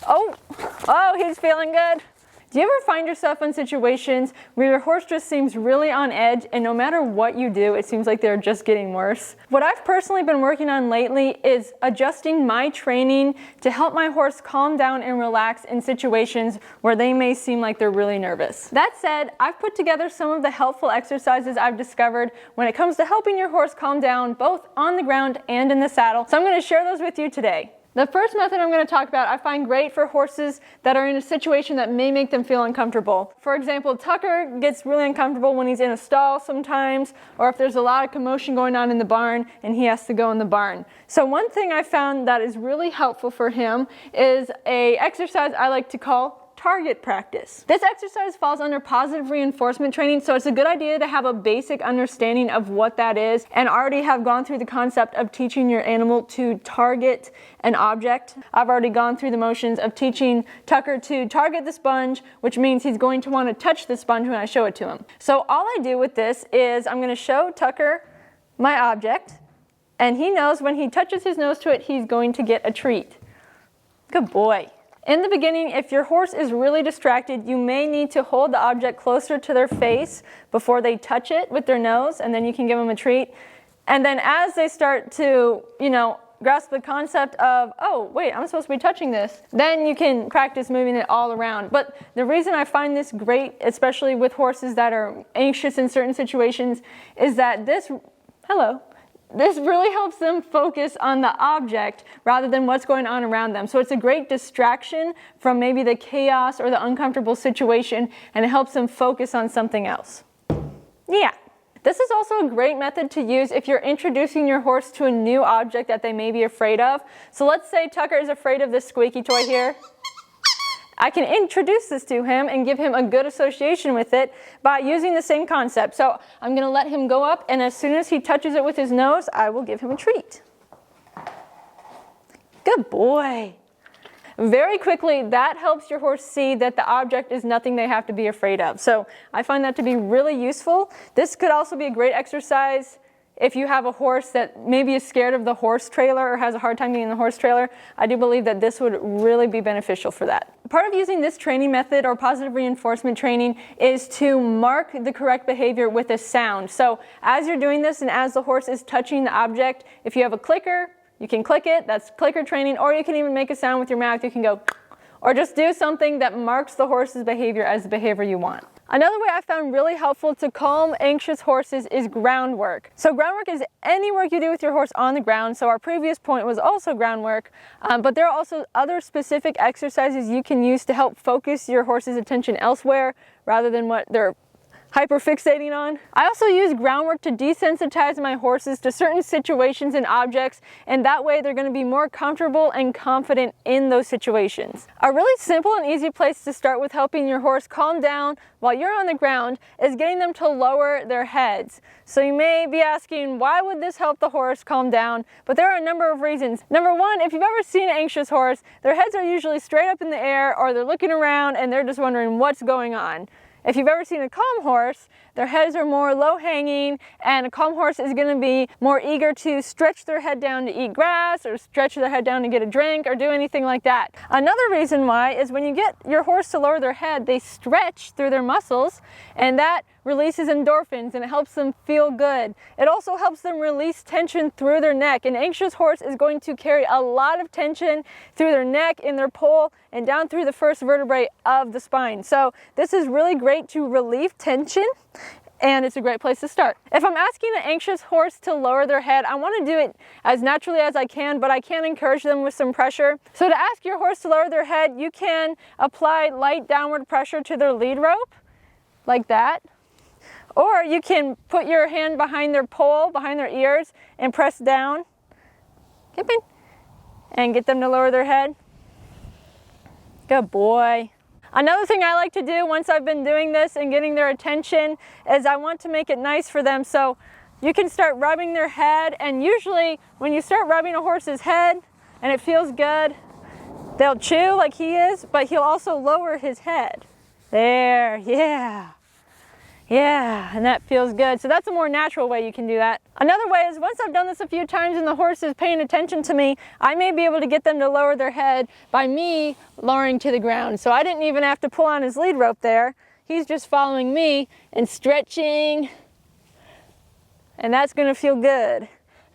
Oh, he's feeling good. Do you ever find yourself in situations where your horse just seems really on edge and no matter what you do, it seems like they're just getting worse? What I've personally been working on lately is adjusting my training to help my horse calm down and relax in situations where they may seem like they're really nervous. That said, I've put together some of the helpful exercises I've discovered when it comes to helping your horse calm down both on the ground and in the saddle. So I'm going to share those with you today. The first method I'm going to talk about I find great for horses that are in a situation that may make them feel uncomfortable. For example, Tucker gets really uncomfortable when he's in a stall sometimes, or if there's a lot of commotion going on in the barn and he has to go in the barn. So one thing I found that is really helpful for him is an exercise I like to call target practice. This exercise falls under positive reinforcement training, so it's a good idea to have a basic understanding of what that is and already have gone through the concept of teaching your animal to target an object. I've already gone through the motions of teaching Tucker to target the sponge, which means he's going to want to touch the sponge when I show it to him. So all I do with this is I'm going to show Tucker my object, and he knows when he touches his nose to it, he's going to get a treat. Good boy. In the beginning, if your horse is really distracted, you may need to hold the object closer to their face before they touch it with their nose, and then you can give them a treat. And then as they start to, grasp the concept of, oh, wait, I'm supposed to be touching this, then you can practice moving it all around. But the reason I find this great, especially with horses that are anxious in certain situations, is that this really helps them focus on the object rather than what's going on around them. So it's a great distraction from maybe the chaos or the uncomfortable situation, and it helps them focus on something else. Yeah. This is also a great method to use if you're introducing your horse to a new object that they may be afraid of. So let's say Tucker is afraid of this squeaky toy here. I can introduce this to him and give him a good association with it by using the same concept. So I'm going to let him go up, and as soon as he touches it with his nose, I will give him a treat. Good boy. Very quickly, that helps your horse see that the object is nothing they have to be afraid of. So I find that to be really useful. This could also be a great exercise if you have a horse that maybe is scared of the horse trailer or has a hard time getting in the horse trailer. I do believe that this would really be beneficial for that. Part of using this training method or positive reinforcement training is to mark the correct behavior with a sound. So as you're doing this and as the horse is touching the object, if you have a clicker, you can click it, that's clicker training, or you can even make a sound with your mouth. You can go, or just do something that marks the horse's behavior as the behavior you want. Another way I found really helpful to calm anxious horses is groundwork. So groundwork is any work you do with your horse on the ground. So our previous point was also groundwork, but there are also other specific exercises you can use to help focus your horse's attention elsewhere rather than what they're hyperfixating on. I also use groundwork to desensitize my horses to certain situations and objects, and that way they're going to be more comfortable and confident in those situations. A really simple and easy place to start with helping your horse calm down while you're on the ground is getting them to lower their heads. So you may be asking, why would this help the horse calm down? But there are a number of reasons. Number one, if you've ever seen an anxious horse, their heads are usually straight up in the air, or they're looking around and they're just wondering what's going on. If you've ever seen a calm horse, their heads are more low-hanging, and a calm horse is going to be more eager to stretch their head down to eat grass, or stretch their head down to get a drink, or do anything like that. Another reason why is when you get your horse to lower their head, they stretch through their muscles, and that releases endorphins and it helps them feel good. It also helps them release tension through their neck. An anxious horse is going to carry a lot of tension through their neck, in their poll, and down through the first vertebrae of the spine. So this is really great to relieve tension, and it's a great place to start. If I'm asking an anxious horse to lower their head, I want to do it as naturally as I can, but I can encourage them with some pressure. So to ask your horse to lower their head, you can apply light downward pressure to their lead rope, like that. Or you can put your hand behind their poll, behind their ears, and press down, and get them to lower their head. Good boy. Another thing I like to do once I've been doing this and getting their attention is I want to make it nice for them. So you can start rubbing their head, and usually when you start rubbing a horse's head and it feels good, they'll chew like he is, but he'll also lower his head. There, yeah. Yeah, and that feels good. So that's a more natural way you can do that. Another way is once I've done this a few times and the horse is paying attention to me, I may be able to get them to lower their head by me lowering to the ground. So I didn't even have to pull on his lead rope there. He's just following me and stretching, and that's gonna feel good.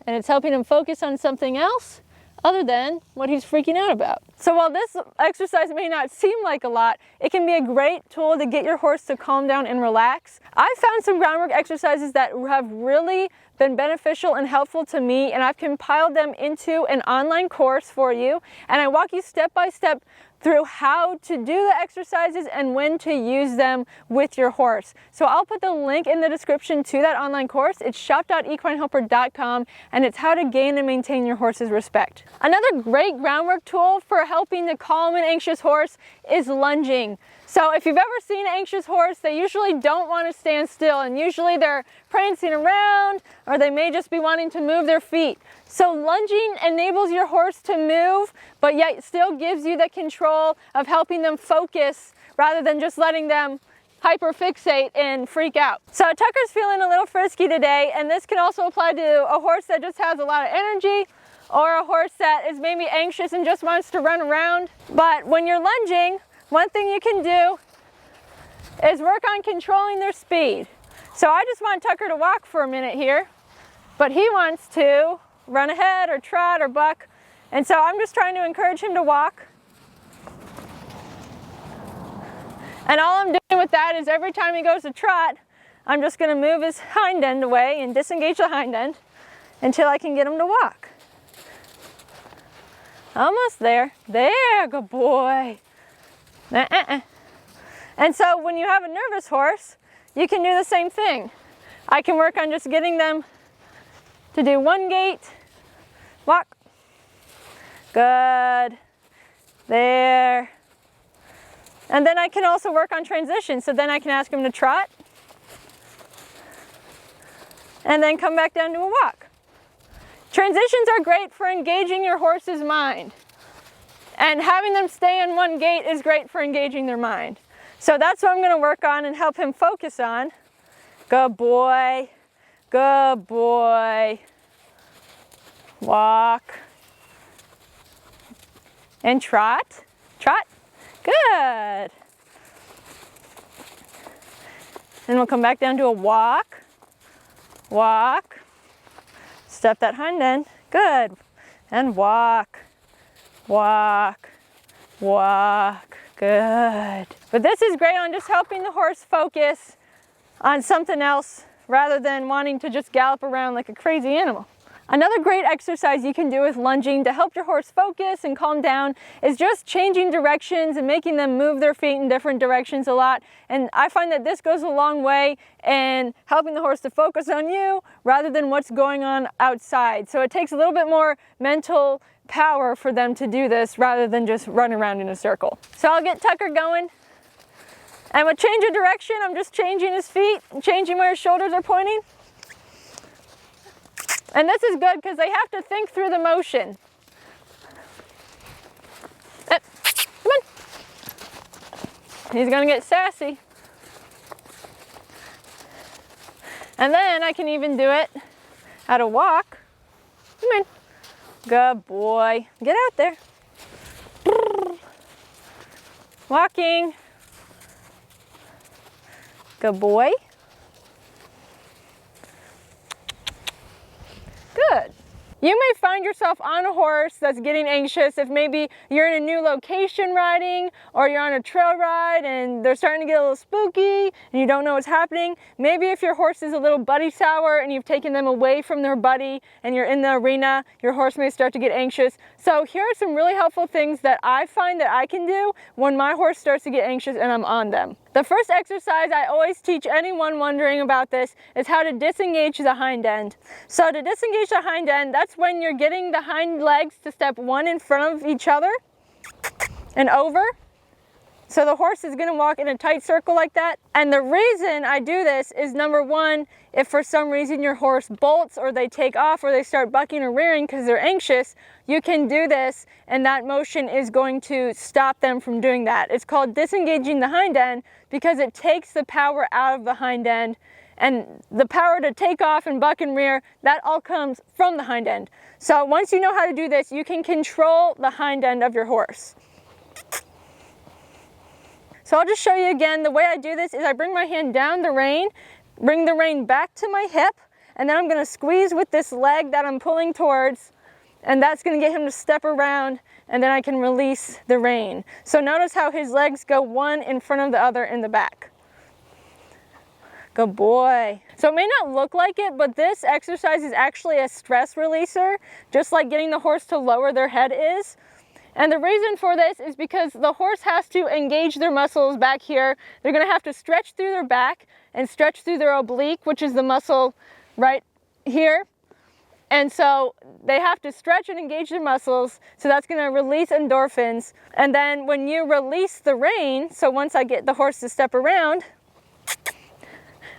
And it's helping him focus on something else other than what he's freaking out about. So while this exercise may not seem like a lot, it can be a great tool to get your horse to calm down and relax. I found some groundwork exercises that have really been beneficial and helpful to me, and I've compiled them into an online course for you, and I walk you step by step through how to do the exercises and when to use them with your horse. So I'll put the link in the description to that online course. It's shop.equinehelper.com, and it's how to gain and maintain your horse's respect. Another great groundwork tool for helping to calm an anxious horse is lunging. So if you've ever seen an anxious horse, they usually don't want to stand still, and usually they're prancing around, or they may just be wanting to move their feet. So lunging enables your horse to move, but yet still gives you the control of helping them focus rather than just letting them hyperfixate and freak out. So Tucker's feeling a little frisky today, and this can also apply to a horse that just has a lot of energy, or a horse that is maybe anxious and just wants to run around. But when you're lunging, one thing you can do is work on controlling their speed. So I just want Tucker to walk for a minute here, but he wants to run ahead or trot or buck. And so I'm just trying to encourage him to walk. And all I'm doing with that is every time he goes to trot, I'm just going to move his hind end away and disengage the hind end until I can get him to walk. Almost there. There, good boy. And so when you have a nervous horse, you can do the same thing. I can work on just getting them to do one gait, walk, good, there. And then I can also work on transition. So then I can ask him to trot and then come back down to a walk. Transitions are great for engaging your horse's mind. And having them stay in one gait is great for engaging their mind. So that's what I'm going to work on and help him focus on. Good boy. Good boy. Walk. And trot. Trot. Good. Then we'll come back down to a walk. Walk. Step that hind end. Good. And walk. Walk, walk, good. But this is great on just helping the horse focus on something else rather than wanting to just gallop around like a crazy animal. Another great exercise you can do with lunging to help your horse focus and calm down is just changing directions and making them move their feet in different directions a lot. And I find that this goes a long way in helping the horse to focus on you rather than what's going on outside. So it takes a little bit more mental power for them to do this rather than just run around in a circle. So I'll get Tucker going. And with change of direction, I'm just changing his feet, changing where his shoulders are pointing. And this is good because they have to think through the motion. Come on. He's going to get sassy. And then I can even do it at a walk. Come on. Good boy. Get out there. Walking. Good boy. Good. You may find yourself on a horse that's getting anxious if maybe you're in a new location riding, or you're on a trail ride and they're starting to get a little spooky and you don't know what's happening. Maybe if your horse is a little buddy sour and you've taken them away from their buddy and you're in the arena, your horse may start to get anxious. So here are some really helpful things that I find that I can do when my horse starts to get anxious and I'm on them. The first exercise I always teach anyone wondering about this is how to disengage the hind end. So to disengage the hind end, that's when you're getting the hind legs to step one in front of each other and over. So the horse is gonna walk in a tight circle like that. And the reason I do this is, number one, if for some reason your horse bolts or they take off or they start bucking or rearing because they're anxious, you can do this and that motion is going to stop them from doing that. It's called disengaging the hind end because it takes the power out of the hind end, and the power to take off and buck and rear, that all comes from the hind end. So once you know how to do this, you can control the hind end of your horse. So I'll just show you again. The way I do this is I bring my hand down the rein, bring the rein back to my hip, and then I'm gonna squeeze with this leg that I'm pulling towards, and that's gonna get him to step around, and then I can release the rein. So notice how his legs go one in front of the other in the back. Good boy. So it may not look like it, but this exercise is actually a stress releaser, just like getting the horse to lower their head is. And the reason for this is because the horse has to engage their muscles back here. They're gonna have to stretch through their back and stretch through their oblique, which is the muscle right here. And so they have to stretch and engage their muscles. So that's gonna release endorphins. And then when you release the rein, so once I get the horse to step around,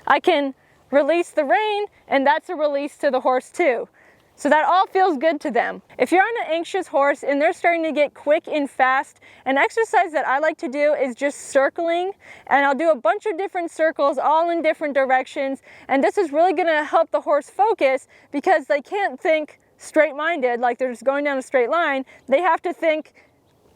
I can release the rein, and that's a release to the horse too. So that all feels good to them. If you're on an anxious horse and they're starting to get quick and fast, an exercise that I like to do is just circling, and I'll do a bunch of different circles all in different directions, and this is really gonna help the horse focus because they can't think straight-minded like they're just going down a straight line. They have to think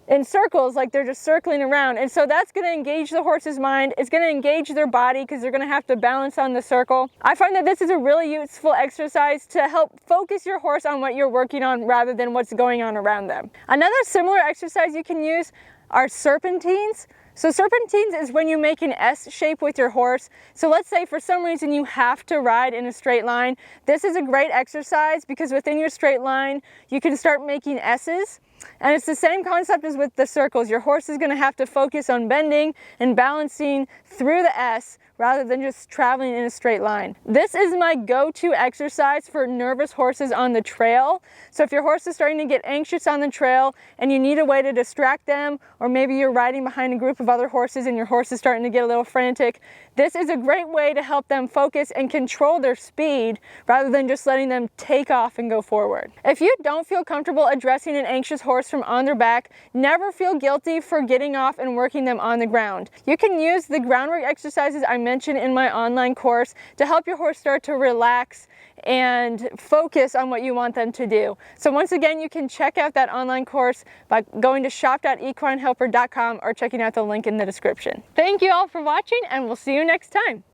in circles like they're just circling around, and so that's going to engage the horse's mind. It's going to engage their body because they're going to have to balance on the circle. I find that this is a really useful exercise to help focus your horse on what you're working on rather than what's going on around them. Another similar exercise you can use are serpentines. So serpentines is when you make an S shape with your horse. So let's say for some reason you have to ride in a straight line. This is a great exercise because within your straight line you can start making S's. And it's the same concept as with the circles. Your horse is going to have to focus on bending and balancing through the S rather than just traveling in a straight line. This is my go-to exercise for nervous horses on the trail. So if your horse is starting to get anxious on the trail and you need a way to distract them, or maybe you're riding behind a group of other horses and your horse is starting to get a little frantic, this is a great way to help them focus and control their speed rather than just letting them take off and go forward. If you don't feel comfortable addressing an anxious horse from on their back, never feel guilty for getting off and working them on the ground. You can use the groundwork exercises I mentioned in my online course to help your horse start to relax and focus on what you want them to do. So once again, you can check out that online course by going to shop.equinehelper.com or checking out the link in the description. Thank you all for watching, and we'll see you next time.